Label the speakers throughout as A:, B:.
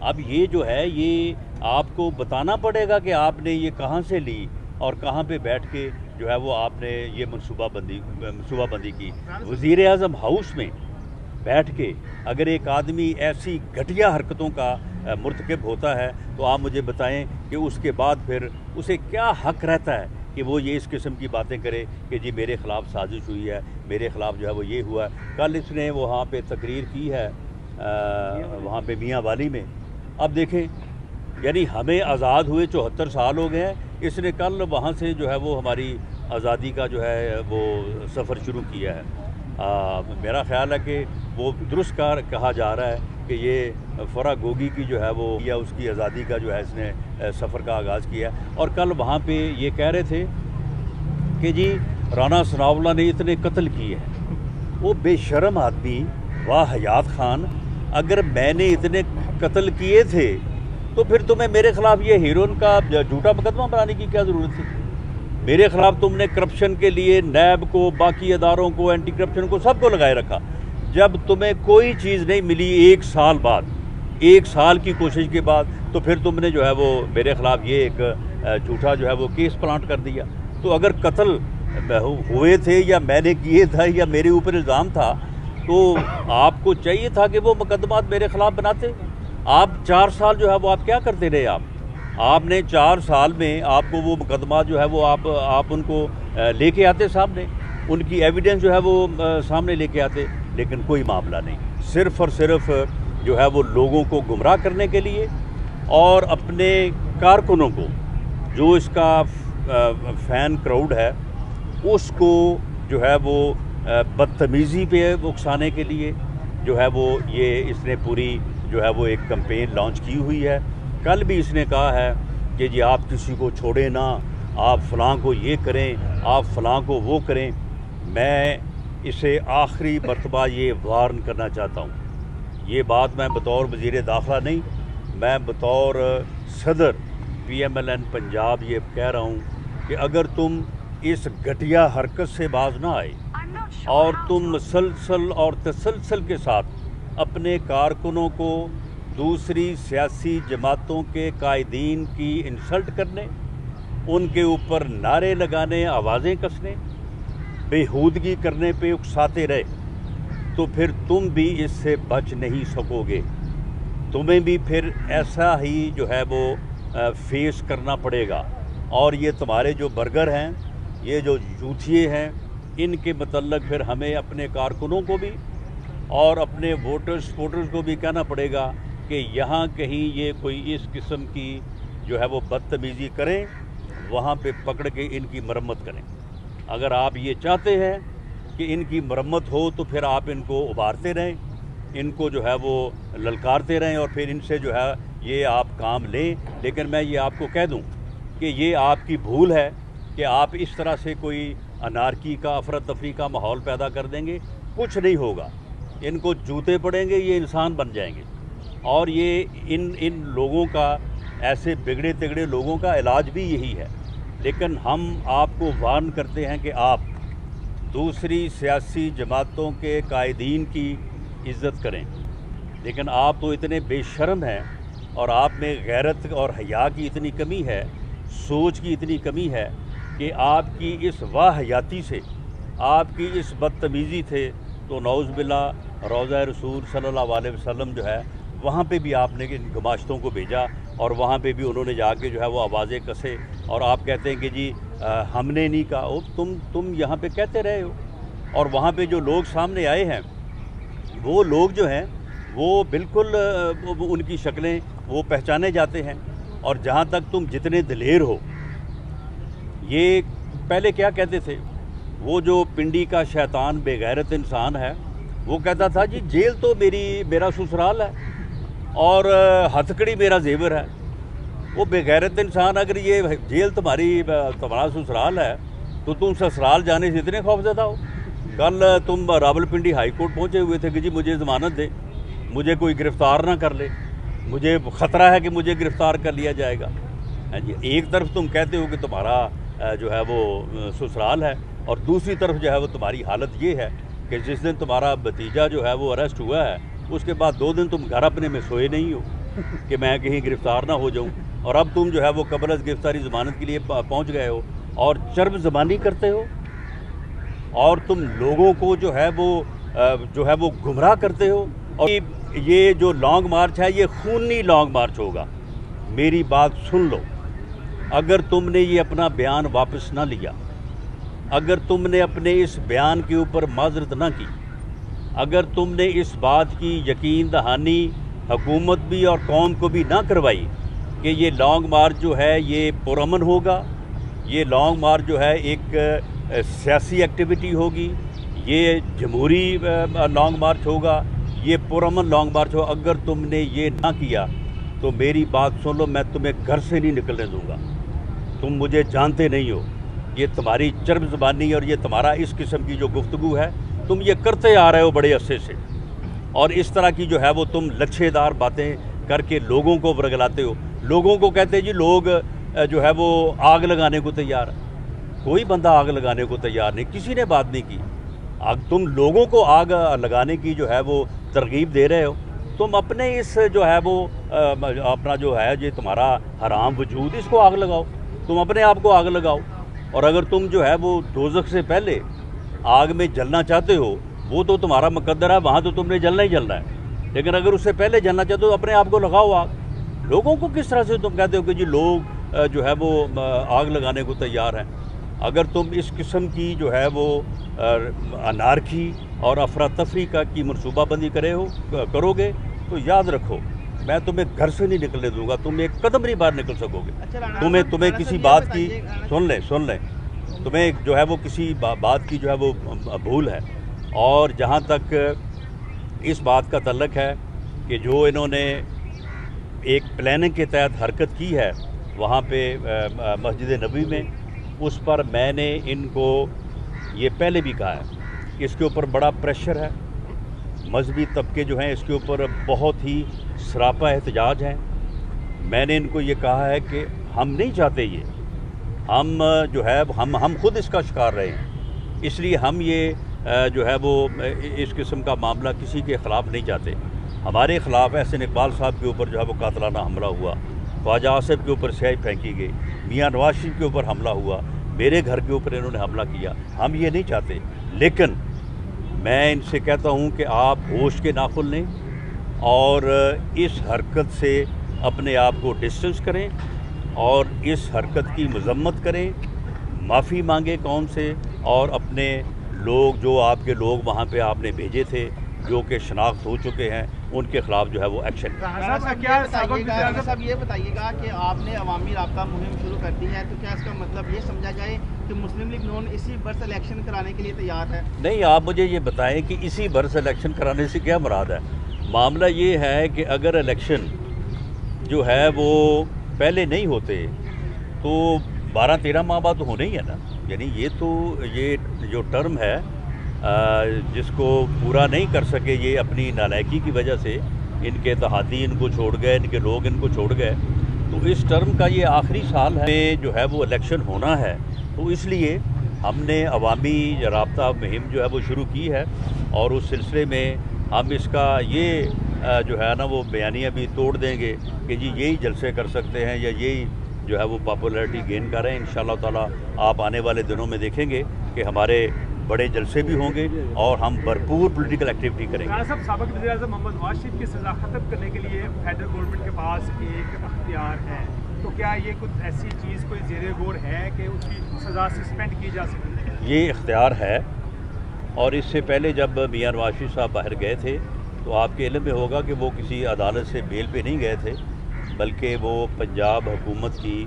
A: اب یہ جو ہے یہ آپ کو بتانا پڑے گا کہ آپ نے یہ کہاں سے لی اور کہاں پہ بیٹھ کے جو ہے وہ آپ نے یہ منصوبہ بندی کی. وزیر اعظم ہاؤس میں بیٹھ کے اگر ایک آدمی ایسی گھٹیا حرکتوں کا مرتکب ہوتا ہے تو آپ مجھے بتائیں کہ اس کے بعد پھر اسے کیا حق رہتا ہے کہ وہ یہ اس قسم کی باتیں کرے کہ جی میرے خلاف سازش ہوئی ہے, میرے خلاف جو ہے وہ یہ ہوا ہے. کل اس نے وہاں پہ تقریر کی ہے وہاں پہ میاں والی میں. اب دیکھیں یعنی ہمیں آزاد ہوئے 74 سال ہو گئے ہیں, اس نے کل وہاں سے جو ہے وہ ہماری آزادی کا جو ہے وہ سفر شروع کیا ہے. میرا خیال ہے کہ وہ درست کہا جا رہا ہے کہ یہ فرا گوگی کی جو ہے وہ یا اس کی آزادی کا جو ہے اس نے سفر کا آغاز کیا. اور کل وہاں پہ یہ کہہ رہے تھے کہ جی رانا ثناء اللہ نے اتنے قتل کیے ہیں. وہ بے شرم آدمی واہ حیات خان, اگر میں نے اتنے قتل کیے تھے تو پھر تمہیں میرے خلاف یہ ہیروئن کا جھوٹا مقدمہ بنانے کی کیا ضرورت تھی؟ میرے خلاف تم نے کرپشن کے لیے نیب کو, باقی اداروں کو, اینٹی کرپشن کو, سب کو لگائے رکھا. جب تمہیں کوئی چیز نہیں ملی 1 سال بعد, 1 سال کی کوشش کے بعد, تو پھر تم نے جو ہے وہ میرے خلاف یہ ایک جھوٹا جو ہے وہ کیس پلانٹ کر دیا. تو اگر قتل ہوئے تھے یا میں نے کیے تھا یا میرے اوپر الزام تھا تو آپ کو چاہیے تھا کہ وہ مقدمات میرے خلاف بناتے. آپ 4 سال جو ہے وہ آپ کیا کرتے رہے؟ آپ نے 4 سال میں آپ کو وہ مقدمات جو ہے وہ آپ ان کو لے کے آتے سامنے, ان کی ایویڈنس جو ہے وہ سامنے لے کے آتے, لیکن کوئی معاملہ نہیں. صرف اور صرف جو ہے وہ لوگوں کو گمراہ کرنے کے لیے اور اپنے کارکنوں کو, جو اس کا فین کراؤڈ ہے, اس کو جو ہے وہ بدتمیزی پہ اکسانے کے لیے جو ہے وہ یہ اس نے پوری جو ہے وہ ایک کمپین لانچ کی ہوئی ہے. کل بھی اس نے کہا ہے کہ جی آپ کسی کو چھوڑیں نہ, آپ فلاں کو یہ کریں, آپ فلاں کو وہ کریں. میں اسے آخری مرتبہ یہ وارن کرنا چاہتا ہوں. یہ بات میں بطور وزیر داخلہ نہیں, میں بطور صدر PMLN پنجاب یہ کہہ رہا ہوں کہ اگر تم اس گھٹیا حرکت سے باز نہ آئے اور تم مسلسل اور تسلسل کے ساتھ اپنے کارکنوں کو دوسری سیاسی جماعتوں کے قائدین کی انسلٹ کرنے, ان کے اوپر نعرے لگانے, آوازیں کسنے, بےہودگی کرنے پہ اکساتے رہے تو پھر تم بھی اس سے بچ نہیں سکو گے. تمہیں بھی پھر ایسا ہی جو ہے وہ فیس کرنا پڑے گا. اور یہ تمہارے جو برگر ہیں, یہ جو جوتھیے ہیں, ان کے متعلق پھر ہمیں اپنے کارکنوں کو بھی اور اپنے ووٹرز سپورٹرز کو بھی کہنا پڑے گا کہ یہاں کہیں یہ کوئی اس قسم کی جو ہے وہ بدتمیزی کریں, وہاں پہ پکڑ کے ان کی مرمت کریں. اگر آپ یہ چاہتے ہیں کہ ان کی مرمت ہو تو پھر آپ ان کو ابھارتے رہیں, ان کو جو ہے وہ للکارتے رہیں اور پھر ان سے جو ہے یہ آپ کام لیں. لیکن میں یہ آپ کو کہہ دوں کہ یہ آپ کی بھول ہے کہ آپ اس طرح سے کوئی انارکی کا, افراتفری کا ماحول پیدا کر دیں گے. کچھ نہیں ہوگا, ان کو جوتے پڑیں گے, یہ انسان بن جائیں گے. اور یہ ان لوگوں کا, ایسے بگڑے تگڑے لوگوں کا علاج بھی یہی ہے. لیکن ہم آپ کو وارن کرتے ہیں کہ آپ دوسری سیاسی جماعتوں کے قائدین کی عزت کریں. لیکن آپ تو اتنے بے شرم ہیں اور آپ میں غیرت اور حیا کی اتنی کمی ہے, سوچ کی اتنی کمی ہے کہ آپ کی اس واہیاتی سے, آپ کی اس بدتمیزی سے تو نعوذ باللہ روضہ رسول صلی اللہ علیہ وسلم جو ہے وہاں پہ بھی آپ نے ان گماشتوں کو بھیجا اور وہاں پہ بھی انہوں نے جا کے جو ہے وہ آوازیں کسے. اور آپ کہتے ہیں کہ جی ہم نے نہیں کہا. تم یہاں پہ کہتے رہے ہو. اور وہاں پہ جو لوگ سامنے آئے ہیں وہ لوگ جو ہیں وہ بالکل ان کی شکلیں وہ پہچانے جاتے ہیں. اور جہاں تک تم جتنے دلیر ہو, یہ پہلے کیا کہتے تھے, وہ جو پنڈی کا شیطان بے غیرت انسان ہے وہ کہتا تھا جی جیل تو میرا سسرال ہے اور ہتھکڑی میرا زیور ہے. وہ بے غیرت انسان, اگر یہ جیل تمہارا سسرال ہے تو تم سسرال جانے سے اتنے خوفزدہ ہو. کل تم راولپنڈی ہائی کورٹ پہنچے ہوئے تھے کہ جی مجھے ضمانت دے, مجھے کوئی گرفتار نہ کر لے, مجھے خطرہ ہے کہ مجھے گرفتار کر لیا جائے گا. جی ایک طرف تم کہتے ہو کہ تمہارا جو ہے وہ سسرال ہے اور دوسری طرف جو ہے وہ تمہاری حالت یہ ہے کہ جس دن تمہارا بھتیجا جو ہے وہ اریسٹ ہوا ہے اس کے بعد 2 دن تم گھر اپنے میں سوئے نہیں ہو. کہ میں کہیں گرفتار نہ ہو جاؤں، اور اب تم جو ہے وہ قبل از گرفتاری ضمانت کے لیے پہنچ گئے ہو اور چرب زبانی کرتے ہو، اور تم لوگوں کو جو ہے وہ گمراہ کرتے ہو. اور یہ جو لانگ مارچ ہے یہ خونی لانگ مارچ ہوگا. میری بات سن لو، اگر تم نے یہ اپنا بیان واپس نہ لیا، اگر تم نے اپنے اس بیان کے اوپر معذرت نہ کی، اگر تم نے اس بات کی یقین دہانی حکومت بھی اور قوم کو بھی نہ کروائی کہ یہ لانگ مارچ جو ہے یہ پرامن ہوگا، یہ لانگ مارچ جو ہے ایک سیاسی ایکٹیویٹی ہوگی، یہ جمہوری لانگ مارچ ہوگا، یہ پرامن لانگ مارچ ہوگا، اگر تم نے یہ نہ کیا تو میری بات سن لو، میں تمہیں گھر سے نہیں نکلنے دوں گا. تم مجھے جانتے نہیں ہو. یہ تمہاری چرب زبانی اور یہ تمہارا اس قسم کی جو گفتگو ہے تم یہ کرتے آ رہے ہو بڑے عرصے سے، اور اس طرح کی جو ہے وہ تم لچھے دار باتیں کر کے لوگوں کو ورگلاتے ہو. لوگوں کو کہتے جی لوگ جو ہے وہ آگ لگانے کو تیار ہے. کوئی بندہ آگ لگانے کو تیار نہیں، کسی نے بات نہیں کی. تم لوگوں کو آگ لگانے کی جو ہے وہ ترغیب دے رہے ہو. تم اپنے اس جو ہے وہ اپنا جو ہے یہ تمہارا حرام وجود، اس کو آگ لگاؤ، تم اپنے آپ کو آگ لگاؤ. اور اگر تم جو ہے وہ دوزخ سے پہلے آگ میں جلنا چاہتے ہو، وہ تو تمہارا مقدر ہے، وہاں تو تم نے جلنا ہی جلنا ہے. لیکن اگر اس سے پہلے جلنا چاہتے ہو تو اپنے آپ کو لگاؤ آگ. لوگوں کو کس طرح سے تم کہتے ہو کہ جی لوگ جو ہے وہ آگ لگانے کو تیار ہیں؟ اگر تم اس قسم کی جو ہے وہ انارکی اور افراتفری کی منصوبہ بندی کرو گے تو یاد رکھو میں تمہیں گھر سے نہیں نکلنے دوں گا. تم ایک قدم نہیں باہر نکل سکو گے. تمہیں کسی بات کی سن لیں تمہیں جو ہے وہ کسی بات کی جو ہے وہ بھول ہے. اور جہاں تک اس بات کا تعلق ہے کہ جو انہوں نے ایک پلاننگ کے تحت حرکت کی ہے وہاں پہ مسجد نبوی میں، اس پر میں نے ان کو یہ پہلے بھی کہا ہے کہ اس کے اوپر بڑا پریشر ہے. مذہبی طبقے جو ہیں اس کے اوپر بہت ہی سراپا احتجاج ہیں. میں نے ان کو یہ کہا ہے کہ ہم نہیں چاہتے یہ، ہم جو ہے ہم خود اس کا شکار رہے ہیں، اس لیے ہم یہ جو ہے وہ اس قسم کا معاملہ کسی کے خلاف نہیں چاہتے. ہمارے خلاف احسن اقبال صاحب کے اوپر جو ہے وہ قاتلانہ حملہ ہوا، خواجہ آصف کے اوپر سیاہی پھینکی گئی، میاں نواز شریف کے اوپر حملہ ہوا، میرے گھر کے اوپر انہوں نے حملہ کیا. ہم یہ نہیں چاہتے. لیکن میں ان سے کہتا ہوں کہ آپ ہوش کے ناخن لیں اور اس حرکت سے اپنے آپ کو ڈسٹنس کریں اور اس حرکت کی مذمت کریں، معافی مانگیں قوم سے، اور اپنے لوگ جو آپ کے لوگ وہاں پہ آپ نے بھیجے تھے جو کہ شناخت ہو چکے ہیں ان کے خلاف جو ہے وہ ایکشن.
B: صاحب یہ بتائیے گا کہ آپ نے عوامی رابطہ مہم شروع کر دی ہے، تو کیا اس کا مطلب یہ سمجھا جائے کہ مسلم لیگ نون اسی برس الیکشن کرانے کے لیے تیار ہے؟
A: نہیں، آپ مجھے یہ بتائیں کہ اسی برس الیکشن کرانے سے کیا مراد ہے. معاملہ یہ ہے کہ اگر الیکشن جو ہے وہ پہلے نہیں ہوتے تو 12-13 ماہ بعد تو ہونے ہی ہے نا. یعنی یہ جو ٹرم ہے جس کو پورا نہیں کر سکے یہ اپنی نالائکی کی وجہ سے، ان کے اتحادی ان کو چھوڑ گئے، ان کے لوگ ان کو چھوڑ گئے، تو اس ٹرم کا یہ آخری سال ہے جو ہے وہ الیکشن ہونا ہے. تو اس لیے ہم نے عوامی رابطہ مہم جو ہے وہ شروع کی ہے، اور اس سلسلے میں ہم اس کا یہ جو ہے نا وہ بیانیہ بھی توڑ دیں گے کہ جی یہی جلسے کر سکتے ہیں یا یہی جو ہے وہ پاپولیرٹی گین کر رہے ہیں. انشاءاللہ تعالیٰ آپ آنے والے دنوں میں دیکھیں گے کہ ہمارے بڑے جلسے بھی ہوں گے اور ہم بھرپور پولیٹیکل ایکٹیویٹی کریں گے.
C: رانا صاحب، سابق وزیر اعظم محمد نواز شریف کی سزا ختم کرنے کے لیے فیڈرل گورنمنٹ کے پاس ایک اختیار ہے، تو کیا یہ کچھ ایسی چیز کوئی زیر غور ہے کہ اس کی سزا سسپینڈ کی جا سکے؟
A: یہ اختیار ہے، اور اس سے پہلے جب میاں نواز شریف صاحب باہر گئے تھے تو آپ کے علم میں ہوگا کہ وہ کسی عدالت سے بیل پہ نہیں گئے تھے، بلکہ وہ پنجاب حکومت کی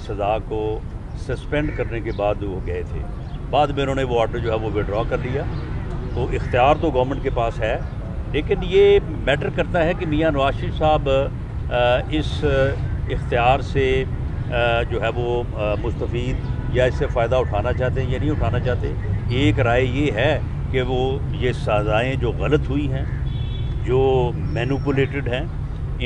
A: سزا کو سسپینڈ کرنے کے بعد وہ گئے تھے. بعد میں انہوں نے وہ آرڈر جو ہے وہ وڈرا کر لیا. تو اختیار تو گورنمنٹ کے پاس ہے، لیکن یہ میٹر کرتا ہے کہ میاں نواز شریف صاحب اس اختیار سے جو ہے وہ مستفید یا اس سے فائدہ اٹھانا چاہتے ہیں یا نہیں اٹھانا چاہتے. ایک رائے یہ ہے کہ وہ یہ سزائیں جو غلط ہوئی ہیں، جو مینوپولیٹڈ ہیں،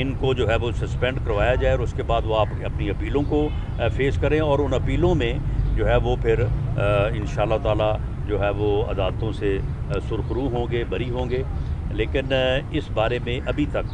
A: ان کو جو ہے وہ سسپینڈ کروایا جائے، اور اس کے بعد وہ اپنی اپیلوں کو فیس کریں، اور ان اپیلوں میں جو ہے وہ پھر انشاءاللہ تعالیٰ جو ہے وہ عدالتوں سے سرخرو ہوں گے، بری ہوں گے. لیکن اس بارے میں ابھی تک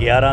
A: 11